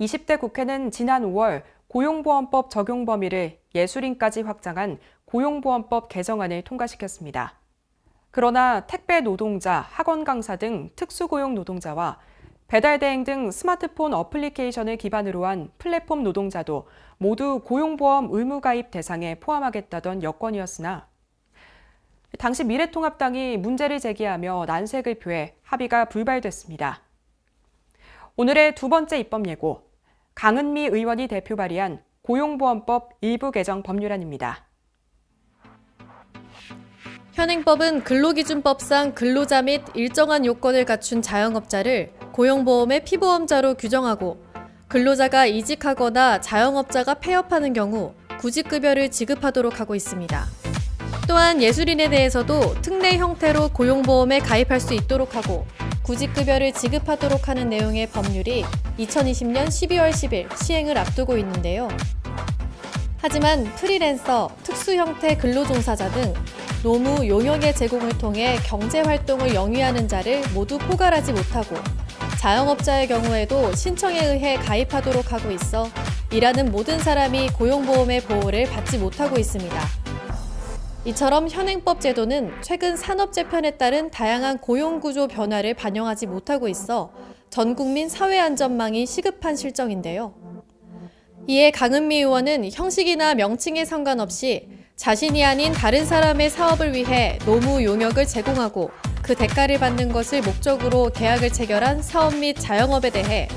20대 국회는 지난 5월 고용보험법 적용 범위를 예술인까지 확장한 고용보험법 개정안을 통과시켰습니다. 그러나 택배 노동자, 학원 강사 등 특수고용 노동자와 배달 대행 등 스마트폰 어플리케이션을 기반으로 한 플랫폼 노동자도 모두 고용보험 의무가입 대상에 포함하겠다던 여건이었으나 당시 미래통합당이 문제를 제기하며 난색을 표해 합의가 불발됐습니다. 오늘의 두 번째 입법 예고, 강은미 의원이 대표 발의한 고용보험법 일부 개정 법률안입니다. 현행법은 근로기준법상 근로자 및 일정한 요건을 갖춘 자영업자를 고용보험의 피보험자로 규정하고 근로자가 이직하거나 자영업자가 폐업하는 경우 구직급여를 지급하도록 하고 있습니다. 또한 예술인에 대해서도 특례 형태로 고용보험에 가입할 수 있도록 하고 구직급여를 지급하도록 하는 내용의 법률이 2020년 12월 10일 시행을 앞두고 있는데요. 하지만 프리랜서, 특수형태 근로종사자 등 노무 용역의 제공을 통해 경제활동을 영위하는 자를 모두 포괄하지 못하고 자영업자의 경우에도 신청에 의해 가입하도록 하고 있어 일하는 모든 사람이 고용보험의 보호를 받지 못하고 있습니다. 이처럼 현행법 제도는 최근 산업재편에 따른 다양한 고용구조 변화를 반영하지 못하고 있어 전국민 사회안전망이 시급한 실정인데요. 이에 강은미 의원은 형식이나 명칭에 상관없이 자신이 아닌 다른 사람의 사업을 위해 노무 용역을 제공하고 그 대가를 받는 것을 목적으로 계약을 체결한 사업 및 자영업에 대해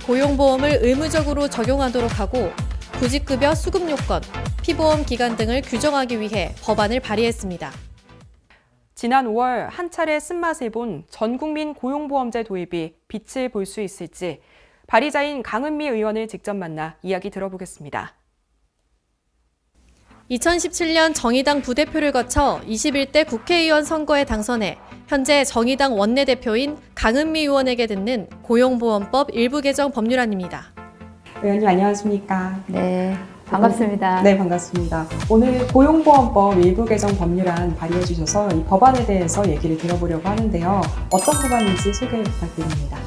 고용보험을 의무적으로 적용하도록 하고 구직급여 수급 요건, 피보험 기간 등을 규정하기 위해 법안을 발의했습니다. 지난 5월 한 차례 쓴맛을 본 전국민 고용보험제 도입이 빛을 볼 수 있을지 발의자인 강은미 의원을 직접 만나 이야기 들어보겠습니다. 2017년 정의당 부대표를 거쳐 21대 국회의원 선거에 당선해 현재 정의당 원내대표인 강은미 의원에게 듣는 고용보험법 일부 개정 법률안입니다. 의원님 안녕하십니까? 네, 반갑습니다. 네, 반갑습니다. 오늘 고용보험법 일부 개정 법률안 발의해 주셔서 이 법안에 대해서 얘기를 들어보려고 하는데요. 어떤 법안인지 소개 부탁드립니다.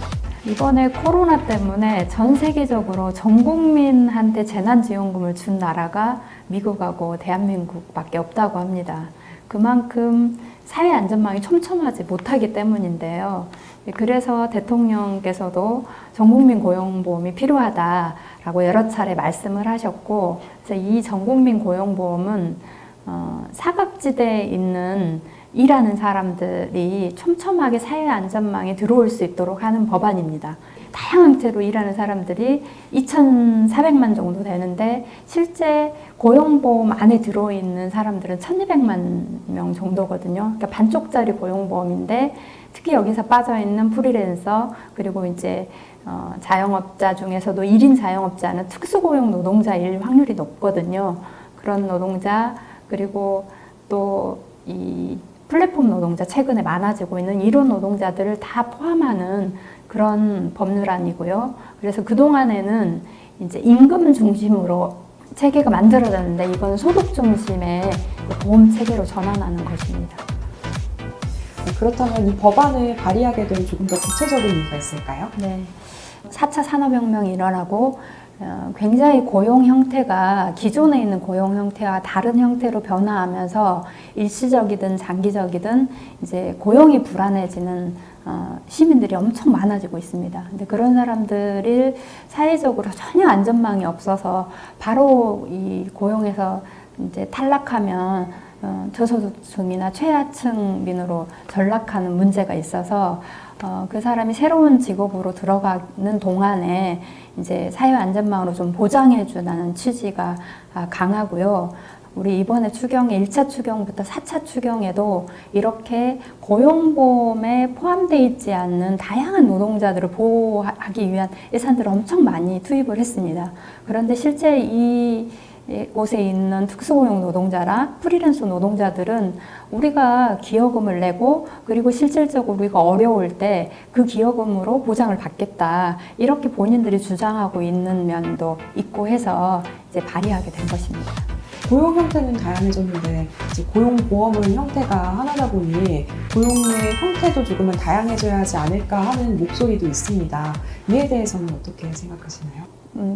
이번에 코로나 때문에 전 세계적으로 전 국민한테 재난지원금을 준 나라가 미국하고 대한민국밖에 없다고 합니다. 그만큼 사회 안전망이 촘촘하지 못하기 때문인데요. 그래서 대통령께서도 전국민 고용보험이 필요하다라고 여러 차례 말씀을 하셨고, 그래서 이 전국민 고용보험은 사각지대에 있는 일하는 사람들이 촘촘하게 사회 안전망에 들어올 수 있도록 하는 법안입니다. 다양한 형태로 일하는 사람들이 2,400만 정도 되는데 실제 고용보험 안에 들어있는 사람들은 1,200만 명 정도거든요. 그러니까 반쪽짜리 고용보험인데 특히 여기서 빠져있는 프리랜서 그리고 이제 자영업자 중에서도 1인 자영업자는 특수고용 노동자일 확률이 높거든요. 그런 노동자 그리고 또 이 플랫폼 노동자 최근에 많아지고 있는 이런 노동자들을 다 포함하는 그런 법률안이고요. 그래서 그동안에는 이제 임금 중심으로 체계가 만들어졌는데 이건 소득 중심의 보험 체계로 전환하는 것입니다. 그렇다면 이 법안을 발의하게 된 조금 더 구체적인 이유가 있을까요? 네. 4차 산업혁명이 일어나고 굉장히 고용 형태가 기존에 있는 고용 형태와 다른 형태로 변화하면서 일시적이든 장기적이든 이제 고용이 불안해지는 시민들이 엄청 많아지고 있습니다. 근데 그런 사람들이 사회적으로 전혀 안전망이 없어서 바로 이 고용에서 이제 탈락하면 저소득층이나 최하층민으로 전락하는 문제가 있어서 그 사람이 새로운 직업으로 들어가는 동안에 이제 사회 안전망으로 좀 보장해 주라는 취지가 강하고요. 우리 이번에 추경에 1차 추경부터 4차 추경에도 이렇게 고용보험에 포함되어 있지 않는 다양한 노동자들을 보호하기 위한 예산들을 엄청 많이 투입을 했습니다. 그런데 실제 이 곳에 있는 특수고용 노동자나 프리랜서 노동자들은 우리가 기여금을 내고 그리고 실질적으로 우리가 어려울 때 그 기여금으로 보장을 받겠다 이렇게 본인들이 주장하고 있는 면도 있고 해서 이제 발의하게 된 것입니다. 고용 형태는 다양해졌는데 이제 고용보험은 형태가 하나다 보니 고용의 형태도 조금은 다양해져야 하지 않을까 하는 목소리도 있습니다. 이에 대해서는 어떻게 생각하시나요?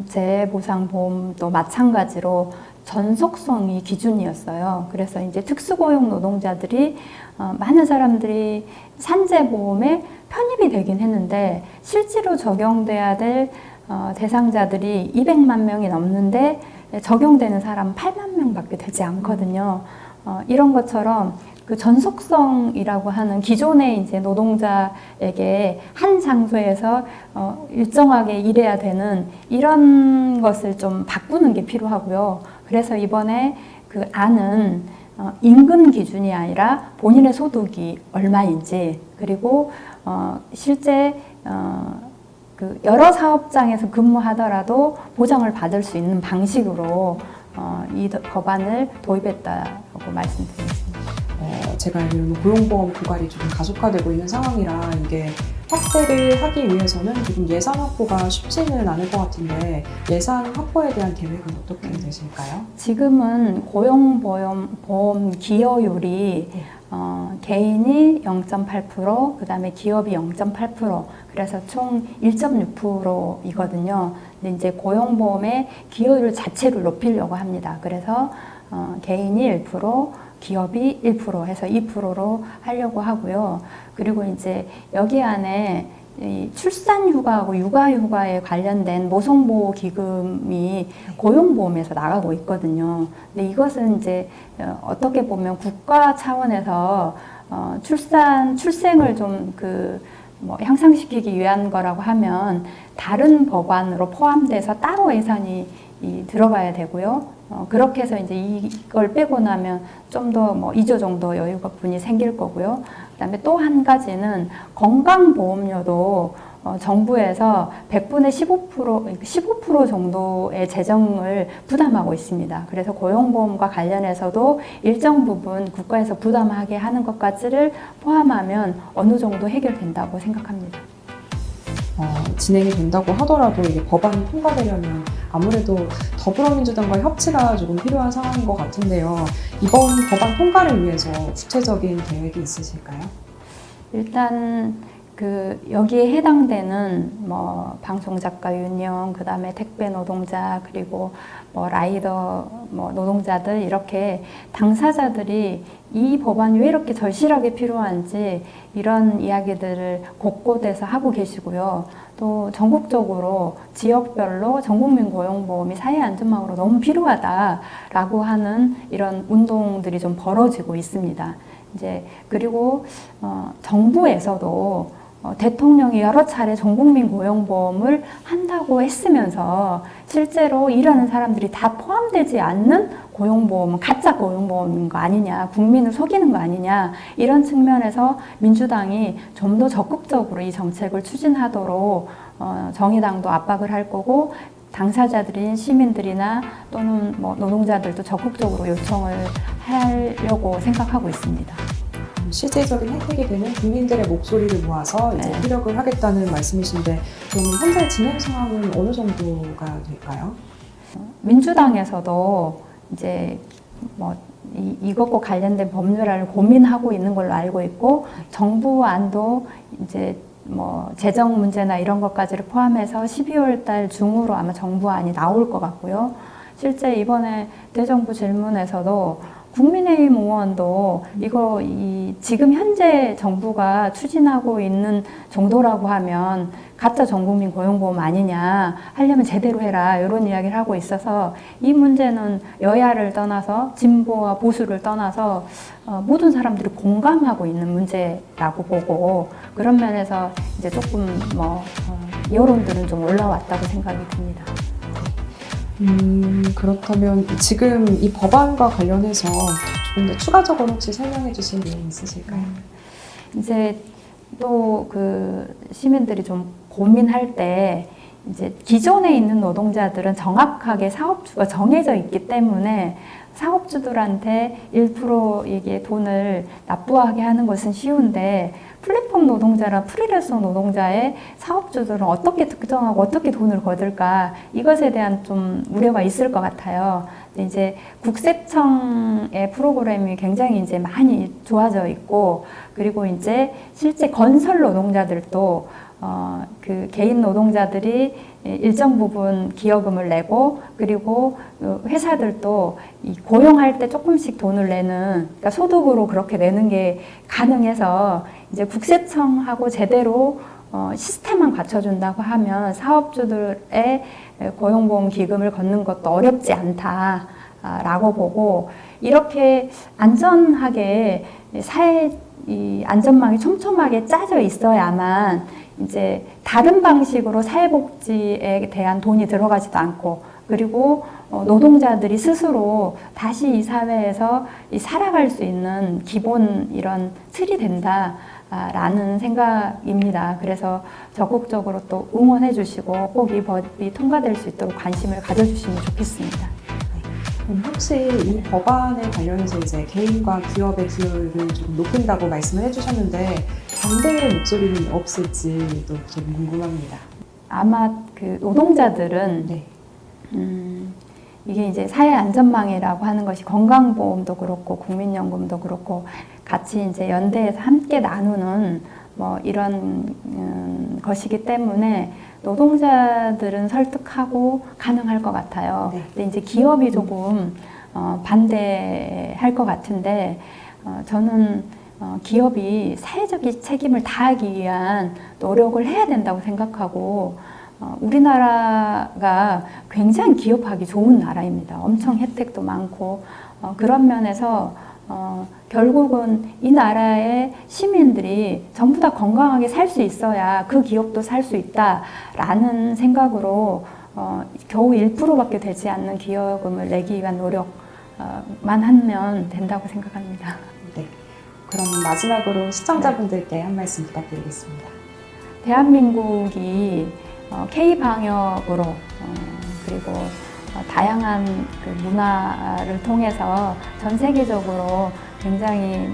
재보상보험도 마찬가지로 전속성이 기준이었어요. 그래서 이제 특수고용 노동자들이 많은 사람들이 산재보험에 편입이 되긴 했는데 실제로 적용돼야 될 대상자들이 200만 명이 넘는데 적용되는 사람은 8만 명밖에 되지 않거든요. 이런 것처럼 그 전속성이라고 하는 기존의 이제 노동자에게 한 장소에서 일정하게 일해야 되는 이런 것을 좀 바꾸는 게 필요하고요. 그래서 이번에 그 안은 임금 기준이 아니라 본인의 소득이 얼마인지 그리고 실제 그 여러 사업장에서 근무하더라도 보장을 받을 수 있는 방식으로 이 법안을 도입했다고 말씀드리겠습니다. 제가 알기로는 고용보험 고갈이 조금 가속화되고 있는 상황이라 이게 확대를 하기 위해서는 조금 예산 확보가 쉽지는 않을 것 같은데 예산 확보에 대한 계획은 어떻게 되실까요? 지금은 고용보험 기여율이 개인이 0.8%, 그 다음에 기업이 0.8%, 그래서 총 1.6%이거든요. 근데 이제 고용보험의 기여율 자체를 높이려고 합니다. 그래서 개인이 1%, 기업이 1% 해서 2%로 하려고 하고요. 그리고 이제 여기 안에 이 출산휴가하고 육아휴가에 관련된 모성보호기금이 고용보험에서 나가고 있거든요. 근데 이것은 이제 어떻게 보면 국가 차원에서 출생을 좀 향상시키기 위한 거라고 하면 다른 법안으로 포함돼서 따로 예산이 들어가야 되고요. 그렇게 해서 이제 이걸 빼고 나면 좀 더 2조 정도 여유분이 생길 거고요. 그다음에 또 한 가지는 건강보험료도 정부에서 100분의 15% 정도의 재정을 부담하고 있습니다. 그래서 고용보험과 관련해서도 일정 부분 국가에서 부담하게 하는 것까지를 포함하면 어느 정도 해결된다고 생각합니다. 진행이 된다고 하더라도 이게 법안이 통과되려면 아무래도 더불어민주당과 협치가 조금 필요한 상황인 것 같은데요. 이번 법안 통과를 위해서 구체적인 계획이 있으실까요? 일단 여기에 해당되는 방송작가 유니온, 그 다음에 택배 노동자, 그리고 라이더 노동자들 이렇게 당사자들이 이 법안이 왜 이렇게 절실하게 필요한지 이런 이야기들을 곳곳에서 하고 계시고요. 또 전국적으로 지역별로 전국민 고용보험이 사회 안전망으로 너무 필요하다라고 하는 이런 운동들이 좀 벌어지고 있습니다. 그리고 정부에서도 대통령이 여러 차례 전국민 고용보험을 한다고 했으면서 실제로 일하는 사람들이 다 포함되지 않는 고용보험은 가짜 고용보험인 거 아니냐, 국민을 속이는 거 아니냐, 이런 측면에서 민주당이 좀 더 적극적으로 이 정책을 추진하도록 정의당도 압박을 할 거고 당사자들인 시민들이나 또는 노동자들도 적극적으로 요청을 하려고 생각하고 있습니다. 실질적인 혜택이 되는 국민들의 목소리를 모아서 이제 피력을 하겠다는 말씀이신데 그러면 현재 진행 상황은 어느 정도가 될까요? 민주당에서도 이제 이것과 관련된 법률안을 고민하고 있는 걸로 알고 있고 정부 안도 이제 재정 문제나 이런 것까지를 포함해서 12월 달 중으로 아마 정부안이 나올 것 같고요. 실제 이번에 대정부 질문에서도 국민의힘 의원도 지금 현재 정부가 추진하고 있는 정도라고 하면 가짜 전국민 고용보험 아니냐, 하려면 제대로 해라, 이런 이야기를 하고 있어서 이 문제는 여야를 떠나서 진보와 보수를 떠나서 모든 사람들이 공감하고 있는 문제라고 보고 그런 면에서 이제 조금 여론들은 좀 올라왔다고 생각이 듭니다. 그렇다면 지금 이 법안과 관련해서 조금 더 추가적으로 혹시 설명해 주실 내용 있으실까요? 이제 또 시민들이 좀 고민할 때 이제 기존에 있는 노동자들은 정확하게 사업주가 정해져 있기 때문에 사업주들한테 1% 이게 돈을 납부하게 하는 것은 쉬운데 플랫폼 노동자나 프리랜서 노동자의 사업주들은 어떻게 특정하고 어떻게 돈을 거둘까 이것에 대한 좀 우려가 있을 것 같아요. 근데 이제 국세청의 프로그램이 굉장히 이제 많이 좋아져 있고, 그리고 이제 실제 건설 노동자들도 그 개인 노동자들이 일정 부분 기여금을 내고, 그리고 회사들도 이 고용할 때 조금씩 돈을 내는, 그러니까 소득으로 그렇게 내는 게 가능해서 이제 국세청하고 제대로 시스템만 갖춰준다고 하면 사업주들의 고용보험 기금을 걷는 것도 어렵지 않다라고 보고, 이렇게 안전하게 사회 이 안전망이 촘촘하게 짜져 있어야만 이제 다른 방식으로 사회복지에 대한 돈이 들어가지도 않고, 그리고 노동자들이 스스로 다시 이 사회에서 살아갈 수 있는 기본 이런 틀이 된다라는 생각입니다. 그래서 적극적으로 또 응원해 주시고 꼭 이 법이 통과될 수 있도록 관심을 가져주시면 좋겠습니다. 혹시 이 법안에 관련해서 이제 개인과 기업의 기여를 좀 높인다고 말씀을 해주셨는데 반대의 목소리는 없을지도 좀 궁금합니다. 아마 그 노동자들은 네. 이게 이제 사회 안전망이라고 하는 것이 건강보험도 그렇고 국민연금도 그렇고 같이 이제 연대해서 함께 나누는 뭐 이런 것이기 때문에 노동자들은 설득하고 가능할 것 같아요. 네. 근데 이제 기업이 조금 반대할 것 같은데 저는 기업이 사회적 책임을 다하기 위한 노력을 해야 된다고 생각하고, 우리나라가 굉장히 기업하기 좋은 나라입니다. 엄청 혜택도 많고, 그런 면에서 결국은 이 나라의 시민들이 전부 다 건강하게 살 수 있어야 그 기업도 살 수 있다라는 생각으로 겨우 1%밖에 되지 않는 기여금을 내기 위한 노력만 하면 된다고 생각합니다. 네. 그럼 마지막으로 시청자분들께 한 말씀 부탁드리겠습니다. 대한민국이 K-방역으로 그리고 다양한 그 문화를 통해서 전 세계적으로 굉장히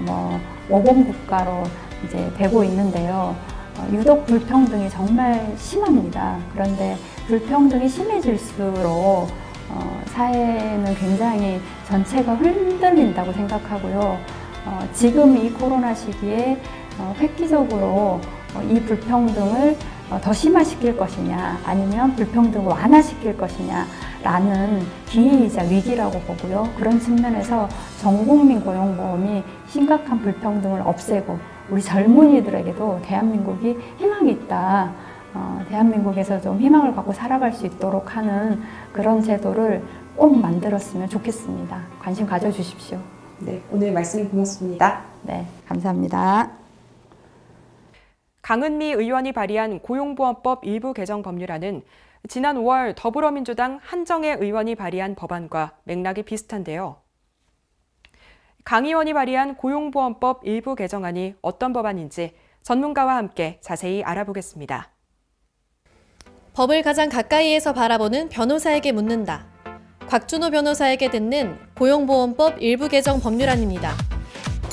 모범 국가로 이제 되고 있는데요. 유독 불평등이 정말 심합니다. 그런데 불평등이 심해질수록 사회는 굉장히 전체가 흔들린다고 생각하고요. 지금 이 코로나 시기에 획기적으로 이 불평등을 더 심화시킬 것이냐, 아니면 불평등을 완화시킬 것이냐 라는 기회이자 위기라고 보고요. 그런 측면에서 전국민 고용보험이 심각한 불평등을 없애고 우리 젊은이들에게도 대한민국이 희망이 있다, 대한민국에서 좀 희망을 갖고 살아갈 수 있도록 하는 그런 제도를 꼭 만들었으면 좋겠습니다. 관심 가져주십시오. 네, 오늘 말씀 고맙습니다. 네, 감사합니다. 강은미 의원이 발의한 고용보험법 일부 개정 법률안은 지난 5월 더불어민주당 한정혜 의원이 발의한 법안과 맥락이 비슷한데요. 강 의원이 발의한 고용보험법 일부 개정안이 어떤 법안인지 전문가와 함께 자세히 알아보겠습니다. 법을 가장 가까이에서 바라보는 변호사에게 묻는다. 곽준호 변호사에게 듣는 고용보험법 일부 개정 법률안입니다.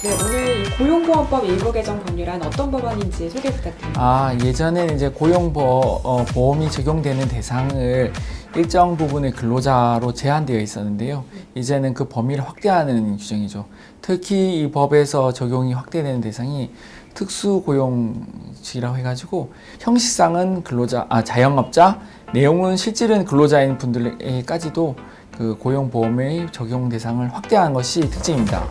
네, 오늘 이 고용보험법 일부 개정 법률안 어떤 법안인지 소개 부탁드립니다. 예전에는 이제 고용보험이 적용되는 대상을 일정 부분의 근로자로 제한되어 있었는데요. 이제는 그 범위를 확대하는 규정이죠. 특히 이 법에서 적용이 확대되는 대상이 특수고용직이라고 해가지고 형식상은 자영업자, 내용은 실질은 근로자인 분들에게까지도 그 고용보험의 적용 대상을 확대하는 것이 특징입니다.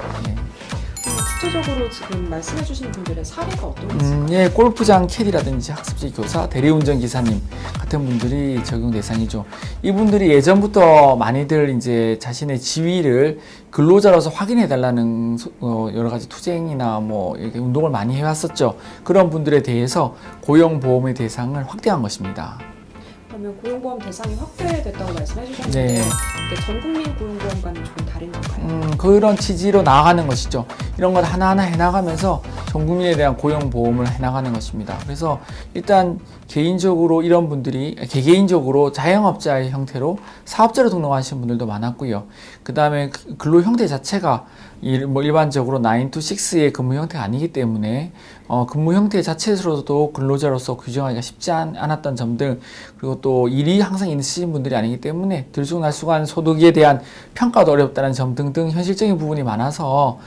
구체적으로 지금 말씀해주신 분들의 사례가 어떤 게 있을까요? 예, 골프장 캐디라든지 학습지 교사, 대리운전 기사님 같은 분들이 적용 대상이죠. 이분들이 예전부터 많이들 이제 자신의 지위를 근로자로서 확인해 달라는 여러 가지 투쟁이나 이렇게 운동을 많이 해왔었죠. 그런 분들에 대해서 고용보험의 대상을 확대한 것입니다. 그러면 고용보험 대상이 확대됐다고 말씀해 주셨는데 네. 이게 전국민 고용보험과는 조금 다른 건가요? 그런 취지로 나아가는 것이죠. 이런 것 하나하나 해나가면서 전 국민에 대한 고용보험을 해나가는 것입니다. 그래서 일단 개인적으로 이런 분들이 개개인적으로 자영업자의 형태로 사업자로 등록하신 분들도 많았고요. 그 다음에 근로 형태 자체가 뭐 일반적으로 9 to 6의 근무 형태가 아니기 때문에 근무 형태 자체로도 근로자로서 규정하기가 쉽지 않았던 점들, 그리고 또 일이 항상 있으신 분들이 아니기 때문에 들쑥날쑥한 소득에 대한 평가도 어렵다는 점 등등 현실적인 부분이 많아서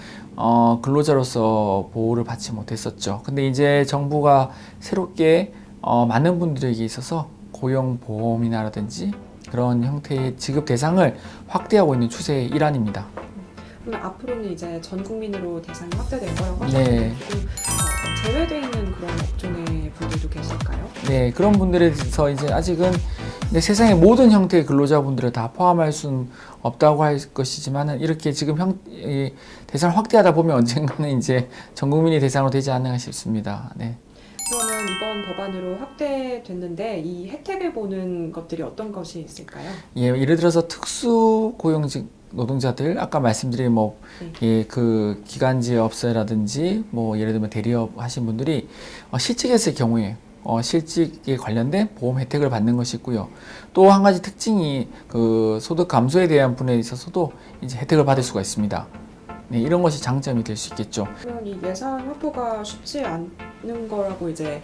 근로자로서 보호를 받지 못했었죠. 근데 이제 정부가 새롭게 많은 분들에게 있어서 고용보험이라든지 그런 형태의 지급 대상을 확대하고 있는 추세의 일환입니다. 그러면 앞으로는 이제 전 국민으로 대상이 확대될 거라고 네. 하셨는데 제외되어 있는 그런 업종의 분들도 계실까요? 네, 그런 분들에 대해서 이제 아직은 세상의 모든 형태의 근로자분들을 다 포함할 수는 없다고 할 것이지만은 이렇게 지금 이 대상을 확대하다 보면 언젠가는 이제 전 국민이 대상으로 되지 않나 싶습니다. 네. 그러면 이번 법안으로 확대됐는데 이 혜택을 보는 것들이 어떤 것이 있을까요? 예, 예를 들어서 특수 고용직 노동자들, 아까 말씀드린 그 기간제업소라든지 예를 들면 대리업 하신 분들이 실직했을 경우에 실직에 관련된 보험 혜택을 받는 것이 있고요. 또 한 가지 특징이 그 소득 감소에 대한 분에 있어서도 이제 혜택을 받을 수가 있습니다. 네, 이런 것이 장점이 될 수 있겠죠. 그러면 이 예산 확보가 쉽지 않는 거라고 이제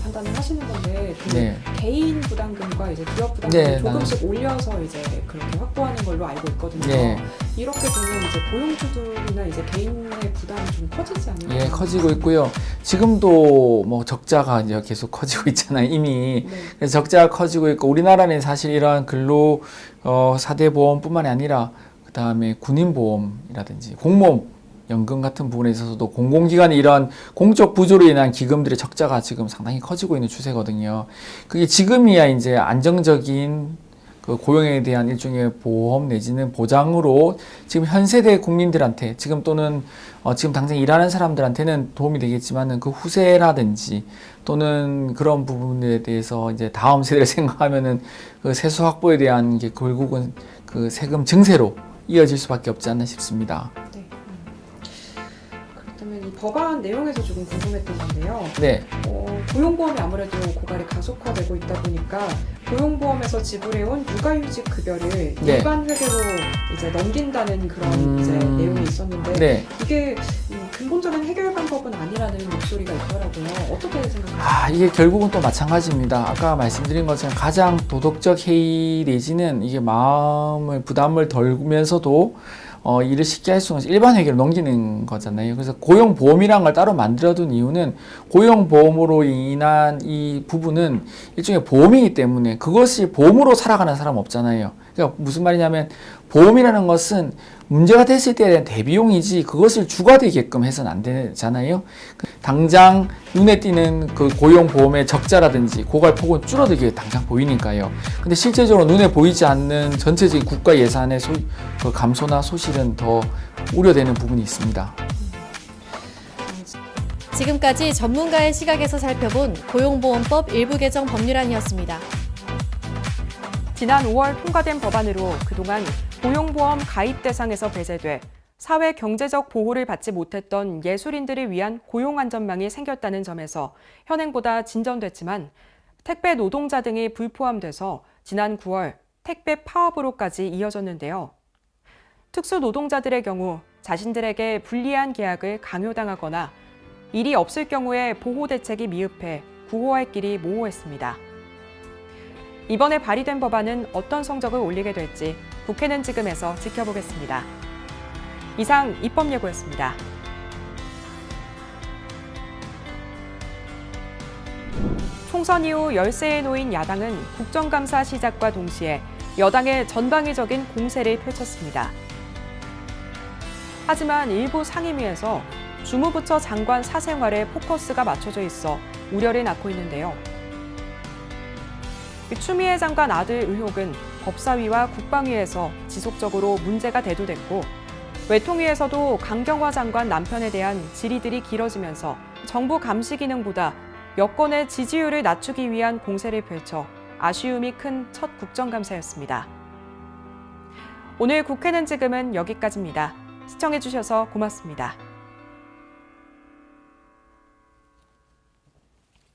판단을 하시는 건데 그 네. 개인 부담금과 이제 기업 부담금을 네, 조금씩 올려서 이제 그렇게 확보하는 걸로 알고 있거든요. 네. 이렇게 되면 이제 고용주들이나 이제 개인의 부담이 좀 커지지 않을까요? 예, 커지고 있고요. 지금도 적자가 이제 계속 커지고 있잖아요, 이미. 네. 그래서 적자가 커지고 있고, 우리나라는 사실 이러한 근로 4대 보험뿐만이 아니라 그 다음에 군인보험이라든지 공무원 연금 같은 부분에 있어서도 공공기관의 이러한 공적 부조로 인한 기금들의 적자가 지금 상당히 커지고 있는 추세거든요. 그게 지금이야 이제 안정적인 그 고용에 대한 일종의 보험 내지는 보장으로 지금 현 세대 국민들한테 지금 또는 지금 당장 일하는 사람들한테는 도움이 되겠지만은 그 후세라든지 또는 그런 부분에 대해서 이제 다음 세대를 생각하면은 그 세수 확보에 대한 게 결국은 그 세금 증세로 이어질 수밖에 없지 않나 싶습니다. 네. 그렇다면 이 법안 내용에서 조금 궁금했던 건데요. 네. 고용보험이 아무래도 고갈이 가속화되고 있다 보니까 고용보험에서 지불해온 육아휴직 급여를 네. 일반 회계로 이제 넘긴다는 그런 이제 내용이 있었는데 네. 이게 근본적인 해결 방법은 아니라는 목소리가 있더라고요. 어떻게 생각하세요? 이게 결국은 또 마찬가지입니다. 아까 말씀드린 것처럼 가장 도덕적 해이 내지는 이게 부담을 덜면서도 일을 쉽게 할 수 있는 일반 회계로 넘기는 거잖아요. 그래서 고용보험이라는 걸 따로 만들어둔 이유는 고용보험으로 인한 이 부분은 일종의 보험이기 때문에 그것이 보험으로 살아가는 사람 없잖아요. 그러니까 무슨 말이냐면 보험이라는 것은 문제가 됐을 때에 대한 대비용이지 그것을 주가 되게끔 해서는 안 되잖아요. 당장 눈에 띄는 그 고용보험의 적자라든지 고갈폭은 줄어들게 당장 보이니까요. 근데 실제적으로 눈에 보이지 않는 전체적인 국가 예산의 그 감소나 소실은 더 우려되는 부분이 있습니다. 지금까지 전문가의 시각에서 살펴본 고용보험법 일부 개정 법률안이었습니다. 지난 5월 통과된 법안으로 그동안 고용보험 가입 대상에서 배제돼 사회 경제적 보호를 받지 못했던 예술인들을 위한 고용안전망이 생겼다는 점에서 현행보다 진전됐지만 택배 노동자 등이 불포함돼서 지난 9월 택배 파업으로까지 이어졌는데요. 특수 노동자들의 경우 자신들에게 불리한 계약을 강요당하거나 일이 없을 경우에 보호 대책이 미흡해 구호할 길이 모호했습니다. 이번에 발의된 법안은 어떤 성적을 올리게 될지 국회는 지금에서 지켜보겠습니다. 이상 입법예고였습니다. 총선 이후 열세에 놓인 야당은 국정감사 시작과 동시에 여당의 전방위적인 공세를 펼쳤습니다. 하지만 일부 상임위에서 주무부처 장관 사생활에 포커스가 맞춰져 있어 우려를 낳고 있는데요. 추미애 장관 아들 의혹은 법사위와 국방위에서 지속적으로 문제가 대두됐고 외통위에서도 강경화 장관 남편에 대한 질의들이 길어지면서 정부 감시 기능보다 여권의 지지율을 낮추기 위한 공세를 펼쳐 아쉬움이 큰 첫 국정감사였습니다. 오늘 국회는 지금은 여기까지입니다. 시청해주셔서 고맙습니다.